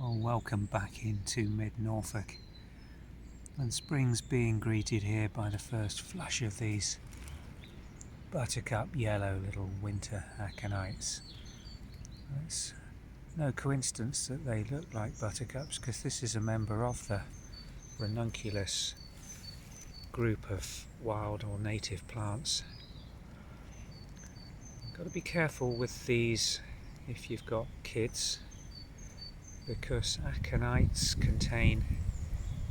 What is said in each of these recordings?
Well, welcome back into mid-Norfolk, and spring's being greeted here by the first flush of these buttercup yellow little winter aconites. It's no coincidence that they look like buttercups, because this is a member of the ranunculus group of wild or native plants. Got to be careful with these if you've got kids, because aconites contain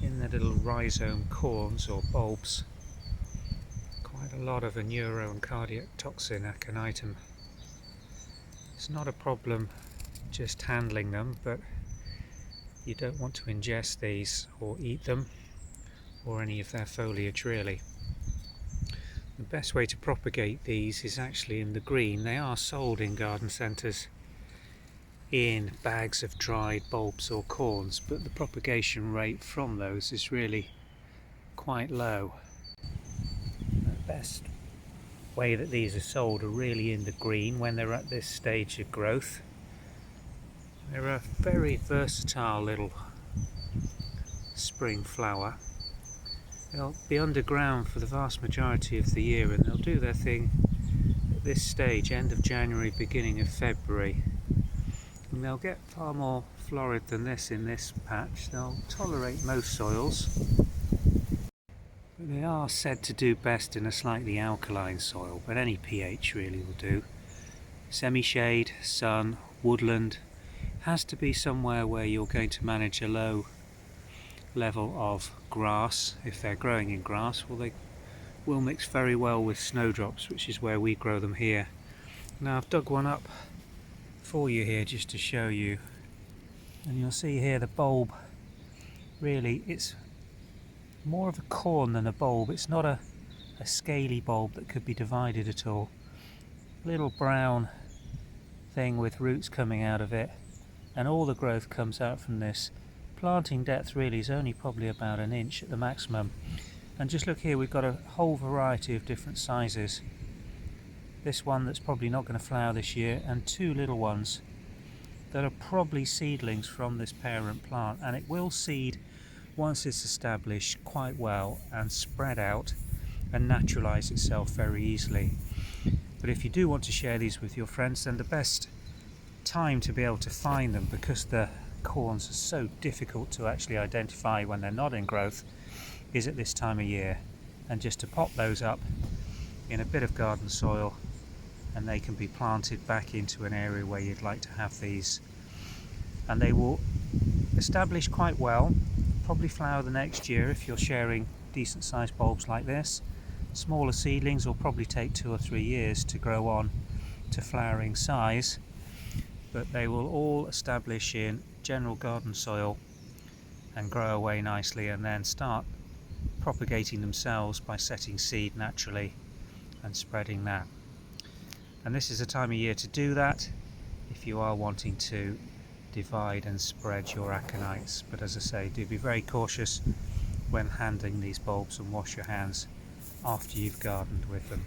in the little rhizome corms or bulbs quite a lot of a neuro and cardiotoxin aconitum. It's not a problem just handling them, but you don't want to ingest these or eat them or any of their foliage really. The best way to propagate these is actually in the green. They are sold in garden centres in bags of dried bulbs or corns, but the propagation rate from those is really quite low. The best way that these are sold are really in the green when they're at this stage of growth. They're a very versatile little spring flower. They'll be underground for the vast majority of the year, and they'll do their thing at this stage, end of January, beginning of February. And they'll get far more florid than this in this patch. They'll tolerate most soils, but they are said to do best in a slightly alkaline soil, but any pH really will do. Semi-shade, sun, woodland. Has to be somewhere where you're going to manage a low level of grass. If they're growing in grass, well, they will mix very well with snowdrops, which is where we grow them here. Now I've dug one up for you here just to show you, and you'll see here the bulb, really it's more of a corn than a bulb. It's not a scaly bulb that could be divided at all. Little brown thing with roots coming out of it, and all the growth comes out from this. Planting depth really is only probably about an inch at the maximum, and just look here, we've got a whole variety of different sizes. This one that's probably not going to flower this year, and two little ones that are probably seedlings from this parent plant, and it will seed once it's established quite well and spread out and naturalize itself very easily. But if you do want to share these with your friends, then the best time to be able to find them, because the corns are so difficult to actually identify when they're not in growth, is at this time of year. And just to pop those up in a bit of garden soil, and they can be planted back into an area where you'd like to have these, and they will establish quite well, probably flower the next year if you're sharing decent sized bulbs like this. Smaller seedlings will probably take 2 or 3 years to grow on to flowering size, but they will all establish in general garden soil and grow away nicely, and then start propagating themselves by setting seed naturally and spreading that. And this is a time of year to do that if you are wanting to divide and spread your aconites. But as I say, do be very cautious when handling these bulbs, and wash your hands after you've gardened with them.